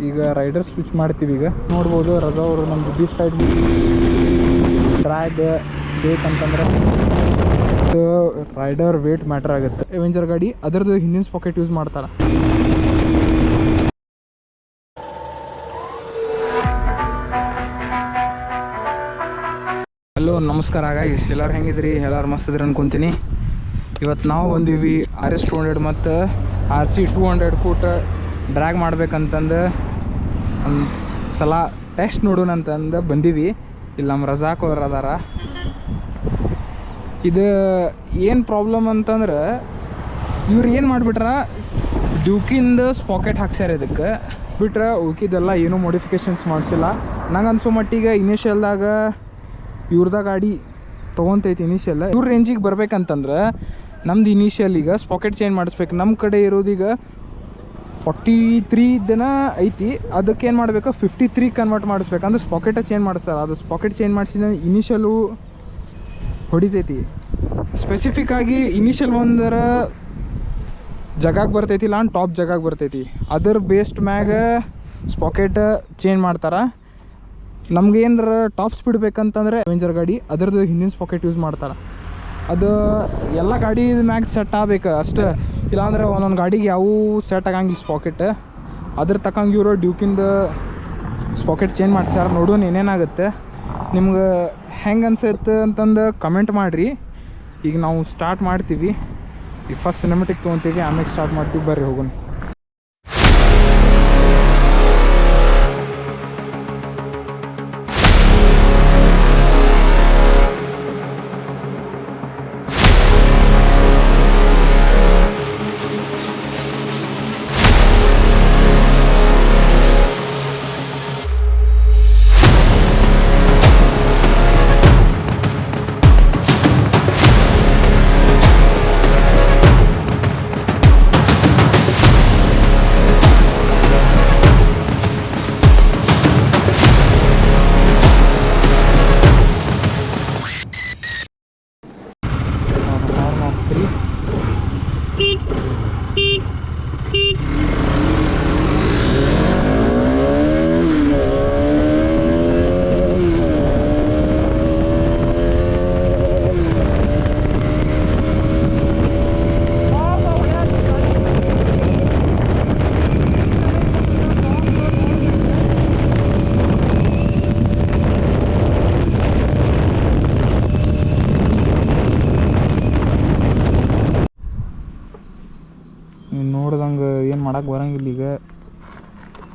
ಈಗ rider switch ಮಾಡ್ತೀವಿ. ಈಗ ನೋಡ್ಬೋದು ರಜಾ ಅವರು ನಮ್ದು ಬೀಚ್ ರೈಡ್ ಡ್ರ್ಯಾಗ್ ಬೇಕಂತಂದ್ರೆ ರೈಡರ್ ವೇಟ್ ಮ್ಯಾಟರ್ ಆಗುತ್ತೆ. ಅವೆಂಜರ್ ಗಾಡಿ ಅದರದ್ದು ಹಿಂದಿನ ಸ್ಪಾಕೆಟ್ ಯೂಸ್ ಮಾಡ್ತಾರೆ. ಹಲೋ ನಮಸ್ಕಾರ ಗೈಸ್, ಎಲ್ಲರೂ ಹೆಂಗಿದ್ರಿ? ಎಲ್ಲರೂ ಮಸ್ತ್ ಇದ್ರಿ ಅನ್ಕೊತೀನಿ. ಇವತ್ತು ನಾವು ಬಂದೀವಿ RS 200 ಮತ್ತು RC 200 ಕೂಟ ಡ್ರ್ಯಾಗ್ ಮಾಡ್ಬೇಕಂತಂದು ಒಂದು ಸಲ ಟೆಸ್ಟ್ ನೋಡೋಣ ಅಂತಂದು ಬಂದೀವಿ. ಇಲ್ಲಿ ನಮ್ಮ ರಜಾಕ್ ಅವ್ರು ಅದಾರ. ಇದು ಏನು ಪ್ರಾಬ್ಲಮ್ ಅಂತಂದ್ರೆ ಇವ್ರು ಏನು ಮಾಡಿಬಿಟ್ರ ಡ್ಯೂಕಿಂದ ಸ್ಪಾಕೆಟ್ ಹಾಕ್ಸ್ಯಾರ. ಇದಕ್ಕೆ ಬಿಟ್ರೆ ಉಳ್ಕಿದ್ದೆಲ್ಲ ಏನೂ ಮಾಡಿಫಿಕೇಷನ್ಸ್ ಮಾಡಿಸಿಲ್ಲ. ನಂಗೆ ಅನ್ಸೋ ಮಟ್ಟಿಗೆ ಇನಿಷಿಯಲ್ದಾಗ ಇವ್ರದ ಗಾಡಿ ತೊಗೊತೈತಿ. ಇನಿಷಿಯಲ್ ಇವ್ರ ರೇಂಜಿಗೆ ಬರ್ಬೇಕಂತಂದ್ರೆ ನಮ್ದು ಇನಿಷಿಯಲ್ ಈಗ ಸ್ಪಾಕೆಟ್ ಚೇಂಜ್ ಮಾಡಿಸ್ಬೇಕು. ನಮ್ಮ ಕಡೆ ಇರೋದೀಗ 43 ದಿನ ಐತಿ. ಅದಕ್ಕೆ ಏನು ಮಾಡಬೇಕು 53 ಕನ್ವರ್ಟ್ ಮಾಡಿಸ್ಬೇಕು. ಅಂದ್ರೆ ಸ್ಪಾಕೆಟ ಚೇಂಜ್ ಮಾಡಿಸ್ತಾರೆ. ಅದು ಸ್ಪಾಕೆಟ್ ಚೇಂಜ್ ಮಾಡಿಸಿದ ಇನಿಷಿಯಲು ಹೊಡಿತೈತಿ. ಸ್ಪೆಸಿಫಿಕ್ಕಾಗಿ ಇನಿಷಿಯಲ್ ಒಂದರ ಜಗಾಗೆ ಬರ್ತೈತಿ, ಇಲ್ಲ ಟಾಪ್ ಜಗಾಗೆ ಬರ್ತೈತಿ. ಅದರ ಬೇಸ್ಡ್ ಮ್ಯಾಗ ಸ್ಪಾಕೆಟ್ ಚೇಂಜ್ ಮಾಡ್ತಾರೆ. ನಮ್ಗೆ ಏನಾರ ಟಾಪ್ ಸ್ಪೀಡ್ ಬೇಕಂತಂದರೆ ಅವೆಂಜರ್ ಗಾಡಿ ಅದರದ್ದು ಹಿಂದಿನ ಸ್ಪಾಕೆಟ್ ಯೂಸ್ ಮಾಡ್ತಾರೆ. ಅದು ಎಲ್ಲ ಗಾಡಿ ಮ್ಯಾಗ ಸೆಟ್ ಆಗಬೇಕು ಅಷ್ಟೇ. ಇಲ್ಲಾಂದ್ರೆ ಒಂದೊಂದು ಗಾಡಿಗೆ ಯಾವ ಸೆಟ್ ಆಗಂಗಿಲ್ಲ ಸ್ಪಾಕೆಟ್. ಅದ್ರ ತಕ್ಕಂಗೆ ಇವರು ಡ್ಯೂಕಿಂದ ಸ್ಪಾಕೆಟ್ ಚೇಂಜ್ ಮಾಡ್ಸ್ಯಾರ. ನೋಡೋಣ ಏನೇನಾಗುತ್ತೆ, ನಿಮ್ಗೆ ಹೆಂಗೆ ಅನ್ಸುತ್ತೆ ಅಂತಂದು ಕಮೆಂಟ್ ಮಾಡಿರಿ. ಈಗ ನಾವು ಸ್ಟಾರ್ಟ್ ಮಾಡ್ತೀವಿ. ಈಗ ಫಸ್ಟ್ ಸಿನಿಮೆಟಿಕ್ ತೊಗೊತೀವಿ, ಆಮೇಲೆ ಸ್ಟಾರ್ಟ್ ಮಾಡ್ತೀವಿ. ಬರ್ರಿ ಹೋಗೋಣ. ನೋಡ್ದಂಗೆ ಏನು ಮಾಡೋಕ್ಕೆ ಬರೋಂಗಿಲ್ಲ ಈಗ.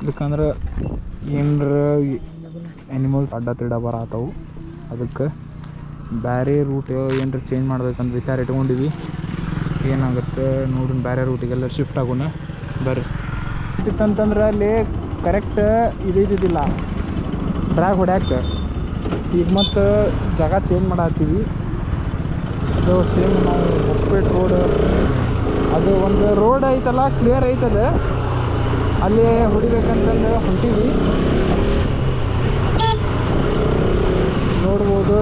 ಇದಕ್ಕಂದ್ರೆ ಏನರ ಆ್ಯನಿಮಲ್ಸ್ ಅಡ್ಡ ತಿಡ್ಡ ಬರತ್ತವು. ಅದಕ್ಕೆ ಬೇರೆ ರೂಟ್ ಏನರ ಚೇಂಜ್ ಮಾಡ್ಬೇಕಂತ ವಿಚಾರ ಇಟ್ಕೊಂಡಿವಿ. ಏನಾಗುತ್ತೆ ನೋಡೋಣ, ಬೇರೆ ರೂಟಿಗೆಲ್ಲ ಶಿಫ್ಟ್ ಆಗೋಣ. ಬರ್ರಿ. ಇತ್ತಂತಂದ್ರೆ ಅಲ್ಲಿ ಕರೆಕ್ಟ್ ಇದಿದ್ದಿಲ್ಲ ಡ್ರ್ಯಾಗ್ ಹೊಡ್ಯಾಕೆ. ಈಗ ಮತ್ತು ಜಾಗ ಚೇಂಜ್ ಮಾಡತ್ತೀವಿ. ಅದು ಸೇಮ್ ನಾವು ಹೊಸಪೇಟೆ ರೋಡ್, ಅದು ಒಂದು ರೋಡ್ ಐತಲ್ಲ ಕ್ಲಿಯರ್ ಐತದ, ಅಲ್ಲಿ ಹೊಡಿಬೇಕಂತಂದು ಹೊಂಟೀವಿ. ನೋಡ್ಬೋದು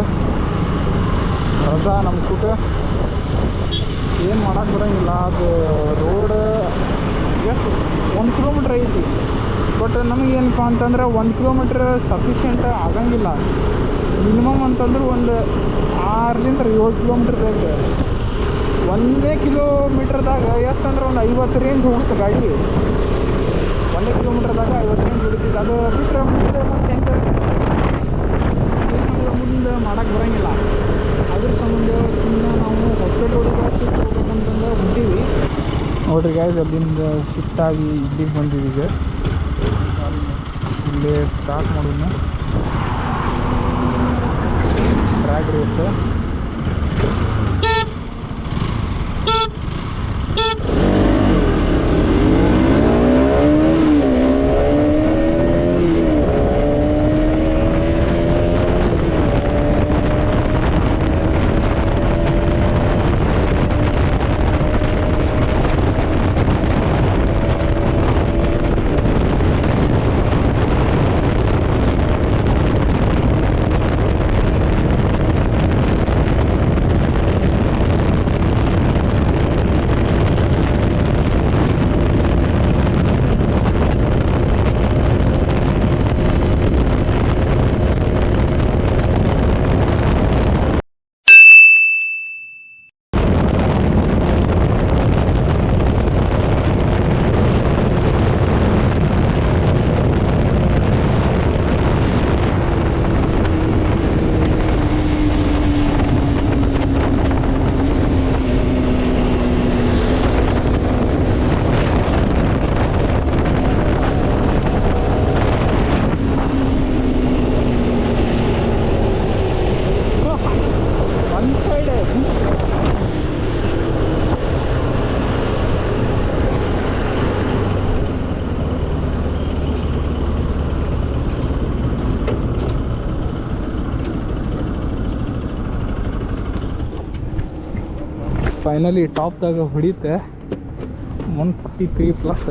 ರಜಾ ನಮ್ಮ ಕೂಟ ಏನು ಮಾಡೋಕ್ಕೆ ಬರೋಂಗಿಲ್ಲ. ಅದು ರೋಡ್ ಎಷ್ಟು 1 ಕಿಲೋಮೀಟ್ರ್ ಐತಿ. ಬಟ್ ನಮಗೇನಪ್ಪ ಅಂತಂದ್ರೆ 1 ಕಿಲೋಮೀಟ್ರ್ ಸಫಿಷಿಯೆಂಟ್ ಆಗಂಗಿಲ್ಲ. ಮಿನಿಮಮ್ ಅಂತಂದ್ರೆ ಒಂದು 6ರಿಂದ 7 ಕಿಲೋಮೀಟ್ರ್ ಬೇಕು. 1 ಕಿಲೋಮೀಟ್ರ್ದಾಗ ಎಷ್ಟಂದ್ರೆ ಒಂದು 50 ರೇಂಜ್ ಹೋಗುತ್ತೆ ಗಾಡಿ. 1 ಕಿಲೋಮೀಟ್ರ್ದಾಗ 50 ರೇಂಜ್ ಹೊಡಿತಿತ್ತು. ಅದು ಬಿಟ್ಟರೆ ಮುಂದೆ ಮತ್ತೆ ಏನಾದರೂ ಮುಂದೆ ಮಾಡೋಕ್ಕೆ ಬರೋಂಗಿಲ್ಲ. ಅದ್ರ ಸಂಬಂಧ ಸುಮ್ಮನೆ ನಾವು ಹೊಸಪೇಟೆ ರೋಡಿಗೆ ಶಿಫ್ಟ್ ಹೋಗ್ಬೇಕಂತಂದು ಹೊಂಟೀವಿ. ನೋಡ್ರಿ ಗಾಯ್ಸ್, ಅಲ್ಲಿಂದ ಶಿಫ್ಟ್ ಆಗಿ ಇಲ್ಲಿಗೆ ಬಂದೀವಿ. ಈಗ ಇಲ್ಲೇ ಸ್ಟಾರ್ಟ್ ಮಾಡೋಣ ಡ್ರ್ಯಾಗ್ ರೇಸ್. ಫೈನಲಿ ಟಾಪ್ದಾಗ ಹೊಡಿತೆ 143 ಪ್ಲಸ್.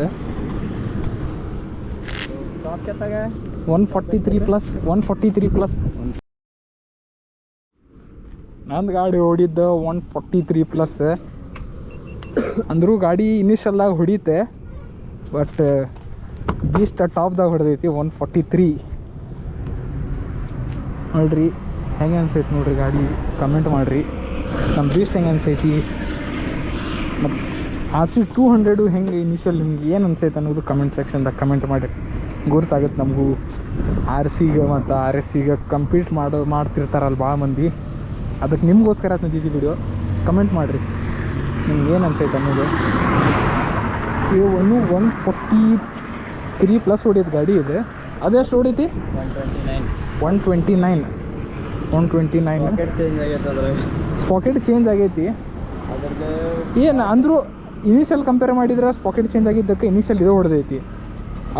ಟಾಪ್ ಕೆತ್ತಾಗ 143 ಪ್ಲಸ್. ನಂದು ಗಾಡಿ ಓಡಿದ್ದು 143 ಪ್ಲಸ್. ಅಂದರೂ ಗಾಡಿ ಇನಿಷಿಯಲ್ದಾಗ ಹೊಡಿತೆ, ಬಟ್ ಬೀಸ್ಟ್ ಟಾಪ್ದಾಗ ಹೊಡೆದೈತಿ 143. ನೋಡ್ರಿ ಹೆಂಗೆ ಅನ್ಸೈತಿ ನೋಡ್ರಿ ಗಾಡಿ, ಕಮೆಂಟ್ ಮಾಡಿರಿ. ನಮ್ಮ ಬೀಸ್ಟ್ ಹೆಂಗೆ ಅನ್ಸೈತಿ ಮತ್ತು RC200 ಹೆಂಗೆ ಇನಿಷಿಯಲ್ ನಿಮ್ಗೆ ಏನು ಅನ್ಸೈತೆ ಅನ್ನೋದು ಕಮೆಂಟ್ ಸೆಕ್ಷನ್ದಾಗ ಕಮೆಂಟ್ ಮಾಡಿರಿ. ಗುರ್ತಾಗುತ್ತೆ ನಮಗೂ. RCಗೆ ಮತ್ತು RSಗೆ ಕಂಪೀಟ್ ಮಾಡ್ತಿರ್ತಾರಲ್ಲ ಭಾಳ ಮಂದಿ. ಅದಕ್ಕೆ ನಿಮಗೋಸ್ಕರ ತಂದಿದ್ದೀವಿ ವಿಡಿಯೋ. ಕಮೆಂಟ್ ಮಾಡಿರಿ ನಿಮ್ಗೆ ಏನು ಅನ್ಸೈತೆ ಅನ್ನೋದು. ಇದು 143 ಪ್ಲಸ್ ಹೊಡಿಯೋದು ಗಾಡಿ ಇದೆ. ಅದೆಷ್ಟು ಹೊಡೀತಿ? 129. ಚೇಂಜ್ ಆಗೈತೆ ಅದ್ರಾಗ. ಸ್ಪಾಕೆಟ್ ಚೇಂಜ್ ಆಗೈತಿ. ಅದ್ರದ್ದು ಏನು ಅಂದರೂ ಇನಿಷಿಯಲ್ ಕಂಪೇರ್ ಮಾಡಿದ್ರೆ ಸ್ಪಾಕೆಟ್ ಚೇಂಜ್ ಆಗಿದ್ದಕ್ಕೆ ಇನಿಷಿಯಲ್ ಇದು ಹೊಡೆದೈತಿ,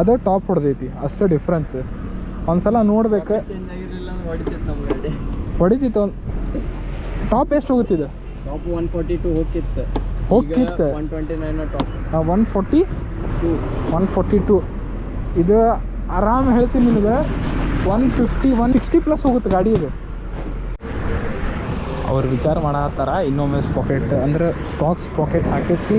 ಅದು ಟಾಪ್ ಹೊಡೆದೈತಿ, ಅಷ್ಟೇ ಡಿಫ್ರೆನ್ಸ್. ಒಂದ್ಸಲ ನೋಡ್ಬೇಕು. ಚೇಂಜ್ ಆಗಿರಲಿಲ್ಲ ಅಂದ್ರೆ ಹೊಡಿತಿತ್ತು ನಮ್ಮ ಗಾಡಿ. ಹೊಡಿತಿತ್ತು. ಟಾಪ್ ಎಷ್ಟು ಹೋಗುತ್ತಿದೆ? ಟಾಪ್ 142 ಹೋಗ್ತಿತ್ತು. 129 ಟಾಪ್. 142. ಇದು ಆರಾಮ್ ಹೇಳ್ತೀನಿ ನಿನಗೆ 150 160 ಪ್ಲಸ್ ಹೋಗುತ್ತೆ ಗಾಡಿ ಇದು. ಅವ್ರು ವಿಚಾರ ಮಾಡತ್ತಾರ ಇನ್ನೊಮ್ಮೆ ಸ್ಪಾಕೆಟ್ ಅಂದ್ರೆ ಸ್ಟಾಕ್ಸ್ ಪಾಕೆಟ್ ಹಾಕಿಸಿ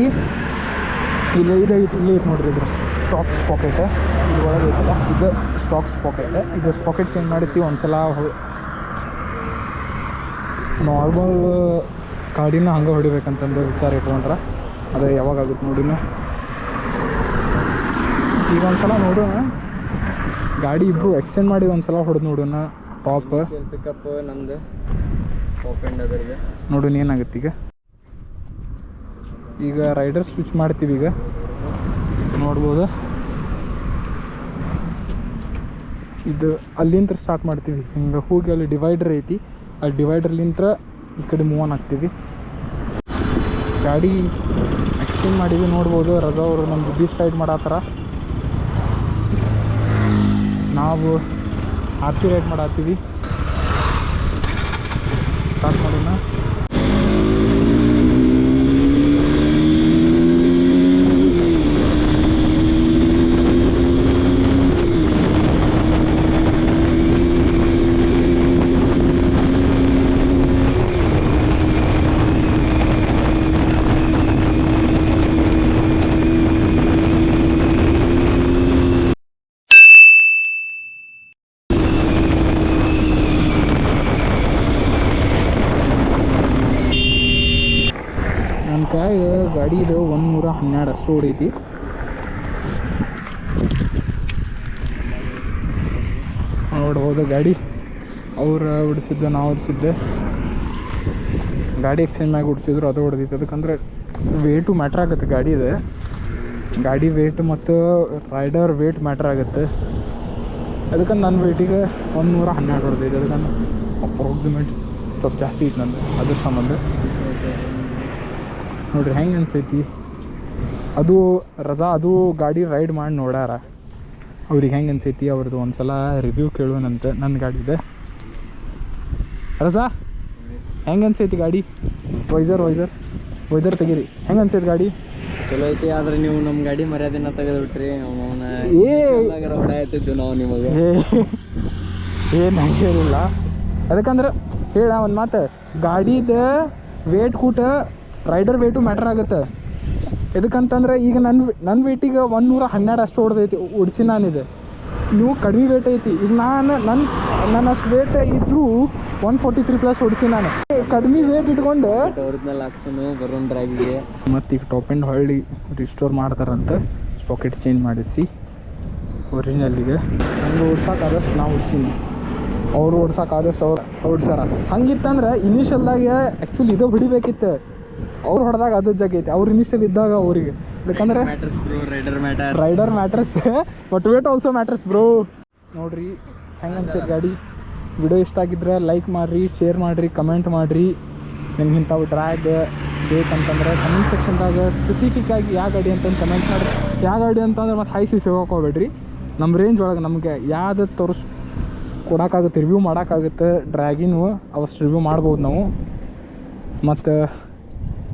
ಇಲ್ಲೇ ಐತಿ ನೋಡ್ರಿ. ಇದ್ರ ಸ್ಟಾಕ್ಸ್ ಪಾಕೆಟ್ ಇದು ಒಳಗೆ ಐತಲ್ಲ, ಇದು ಸ್ಟಾಕ್ಸ್ ಪಾಕೆಟ್. ಇದು ಪಾಕೆಟ್ ಚೇಂಜ್ ಮಾಡಿಸಿ ಒಂದ್ಸಲ ನಾರ್ಮಲ್ ಗಾಡಿನ ಹಂಗೆ ಹೊಡಿಬೇಕಂತಂದು ವಿಚಾರ ಇಟ್ಕೊಂಡ್ರೆ ಅದು ಯಾವಾಗ ಆಗುತ್ತೆ ನೋಡಿನ. ಈಗ ಒಂದ್ಸಲ ನೋಡೋಣ ಗಾಡಿ ಇಬ್ಬರು ಎಕ್ಸ್ಚೇಂಜ್ ಮಾಡಿ ಒಂದ್ಸಲ ಹೊಡೆದು ನೋಡೋಣ. ಟಾಪ್ ಪಿಕಪ್ ನಮ್ದು ಟಾಪ್ ಎಂಡ್ ಅದರಿಗೆ ನೋಡೋಣ ಏನಾಗುತ್ತೆ. ಈಗ ರೈಡರ್ ಸ್ವಿಚ್ ಮಾಡ್ತೀವಿ. ಈಗ ನೋಡ್ಬೋದು ಇದು ಅಲ್ಲಿಂದ ಸ್ಟಾರ್ಟ್ ಮಾಡ್ತೀವಿ. ಹಿಂಗೆ ಹೋಗಿ ಅಲ್ಲಿ ಡಿವೈಡರ್ ಐತಿ, ಅಲ್ಲಿ ಡಿವೈಡರ್ಲಿಂತ ಈ ಕಡೆ ಮೂವ್ ಆನ್ ಆಗ್ತೀವಿ. ಗಾಡಿ ಎಕ್ಸ್ಚೇಂಜ್ ಮಾಡಿದ್ವಿ. ನೋಡ್ಬೋದು ರಜಾ ಅವರು ನಮ್ದು ಬೀಸ್ಟ್ ರೈಡ್ ಮಾಡತ್ತಾರ, ನಾವು RC ರೈಡ್ ಮಾಡತ್ತೀವಿ. ಸ್ಟಾರ್ಟ್ ಮಾಡೋಣ. ಗಾಡಿದು 112 ಅಷ್ಟು ಹೊಡೈತಿ. ನೋಡ್ಬೋದು ಗಾಡಿ ಅವ್ರು ಹೊಡಿಸಿದ್ದು, ನಾವು ಹೊಡಿಸಿದ್ದೆ. ಗಾಡಿ ಎಕ್ಸ್ಚೇಂಜ್ ಮಾಡಿ ಹೊಡಿಸಿದ್ರು, ಅದು ಹೊಡೆದೈತಿ. ಅದಕ್ಕಂದ್ರೆ ವೇಟು ಮ್ಯಾಟ್ರ್ ಆಗುತ್ತೆ ಗಾಡಿದು. ಗಾಡಿ ವೇಟ್ ಮತ್ತು ರೈಡರ್ ವೇಟ್ ಮ್ಯಾಟ್ರ್ ಆಗುತ್ತೆ. ಅದಕ್ಕಂದು ನನ್ನ ವೇಟಿಗೆ 112 ಹೊಡೆದೈತಿ. ಅದಕ್ಕಂದ್ರೆ ಅಪ್ರಾಕ್ಸಿಮೇಟ್ ಸ್ವಲ್ಪ ಜಾಸ್ತಿ ಐತೆ ನಂದು ಅದ್ರ ಸಂಬಂಧ. ನೋಡ್ರಿ ಹೆಂಗೆ ಅನ್ಸೈತಿ. ಅದು ರಜಾ ಅದು ಗಾಡಿ ರೈಡ್ ಮಾಡಿ ನೋಡ್ಯಾರ, ಅವ್ರಿಗೆ ಹೆಂಗೆ ಅನ್ಸೈತಿ ಅವ್ರದ್ದು ಒಂದ್ಸಲ ರಿವ್ಯೂ ಕೇಳುವನಂತ. ನನ್ನ ಗಾಡಿದೆ ರಜಾ ಹೆಂಗೆ ಅನ್ಸೈತಿ ಗಾಡಿ? ವೈಸರ್ ತೆಗೀರಿ. ಹೆಂಗೆ ಅನ್ಸೈತಿ ಗಾಡಿ? ಚಲೋ ಐತಿ. ಆದ್ರೆ ನೀವು ನಮ್ಮ ಗಾಡಿ ಮರ್ಯಾದೆನ ತೆಗೆದುಬಿಟ್ರಿ. ಹೊಡೆಯುತ್ತಿದ್ದು ನಾವು ನಿಮಗೆ ಏನು ಹಂಗೇನಿಲ್ಲ. ಅದಕ್ಕಂದ್ರೆ ಹೇಳ ಒಂದು ಮಾತು, ಗಾಡಿದ ವೇಟ್ ಕೂಟ ರೈಡರ್ ವೇಟು ಮ್ಯಾಟ್ರ್ ಆಗುತ್ತೆ. ಎದಕ್ಕಂತಂದ್ರೆ ಈಗ ನನ್ನ ವೇಟಿಗೆ 112 ಅಷ್ಟು ಹೊಡ್ಸಿ ನಾನಿದೆ. ನೀವು ಕಡಿಮೆ ವೇಟ್ ಐತಿ. ಈಗ ನನ್ನ ಅಷ್ಟು ವೇಟ್ ಇದ್ದರೂ 143 ಪ್ಲಸ್ ಹೊಡಿಸಿ ನಾನು. ಕಡಿಮೆ ವೇಟ್ ಇಟ್ಕೊಂಡು ಒರಿಜಿನಲ್ ಆಕ್ಷನು ಬರೋನ್ ಡ್ರಾಗಿಗೆ ಮತ್ತು ಈಗ ಟಾಪ್ ಎಂಡ್ ಹೊಳ್ಳಿ ರಿಸ್ಟೋರ್ ಮಾಡ್ತಾರಂತ. ಸ್ಪಾಕೆಟ್ ಚೇಂಜ್ ಮಾಡಿಸಿ ಒರಿಜಿನಲ್ಲಿಗೆ ಹಂಗೆ ಓಡ್ಸೋಕ್ಕಾದಷ್ಟು ನಾವು ಓಡಿಸೀನಿ, ಅವ್ರು ಓಡ್ಸೋಕ್ಕಾದಷ್ಟು ಅವ್ರು ಓಡ್ಸಾರ. ಹಂಗಿತ್ತಂದ್ರೆ ಇನಿಷಿಯಲ್ದಾಗ ಆ್ಯಕ್ಚುಲಿ ಇದು ಹೊಡಿಬೇಕಿತ್ತು. ಅವ್ರು ಹೊಡೆದಾಗ ಅದು ಜಗೈತಿ. ಅವ್ರು ಇನಿಷಿಯಲ್ ಇದ್ದಾಗ ಅವರಿಗೆ, ಯಾಕಂದ್ರೆ rider mattress but wait also mattress bro. ನೋಡ್ರಿ ಹೆಂಗೆ ಅನ್ಸೈತೆ ಗಾಡಿ. ವಿಡಿಯೋ ಇಷ್ಟ ಆಗಿದ್ರೆ ಲೈಕ್ ಮಾಡಿರಿ, ಶೇರ್ ಮಾಡಿರಿ, ಕಮೆಂಟ್ ಮಾಡಿರಿ. ನಿಮ್ಗೆ ಇಂಥವು ಡ್ರ್ಯಾಗ್ ಬೇಕಂತಂದ್ರೆ ಕಮೆಂಟ್ ಸೆಕ್ಷನ್ದಾಗ ಸ್ಪೆಸಿಫಿಕ್ಕಾಗಿ ಯಾವ ಗಾಡಿ ಅಂತಂದು ಕಮೆಂಟ್ ಮಾಡಿರಿ. ಯಾವ ಗಾಡಿ ಅಂತಂದ್ರೆ ಮತ್ತು ಹೈ ಸಿ ಹೋಗ್ಬೇಡ್ರಿ. ನಮ್ಮ ರೇಂಜ್ ಒಳಗೆ ನಮಗೆ ಯಾವ್ದು ಕೊಡೋಕ್ಕಾಗುತ್ತೆ, ರಿವ್ಯೂ ಮಾಡೋಕ್ಕಾಗುತ್ತೆ ಡ್ರ್ಯಾಗಿನೂ ಅವಷ್ಟು ರಿವ್ಯೂ ಮಾಡ್ಬೋದು ನಾವು. ಮತ್ತು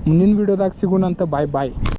ಮುಂದಿನ ವೀಡಿಯೋದಾಗ ಸಿಗೋಣಂತ ಬಾಯ್ ಬಾಯ್.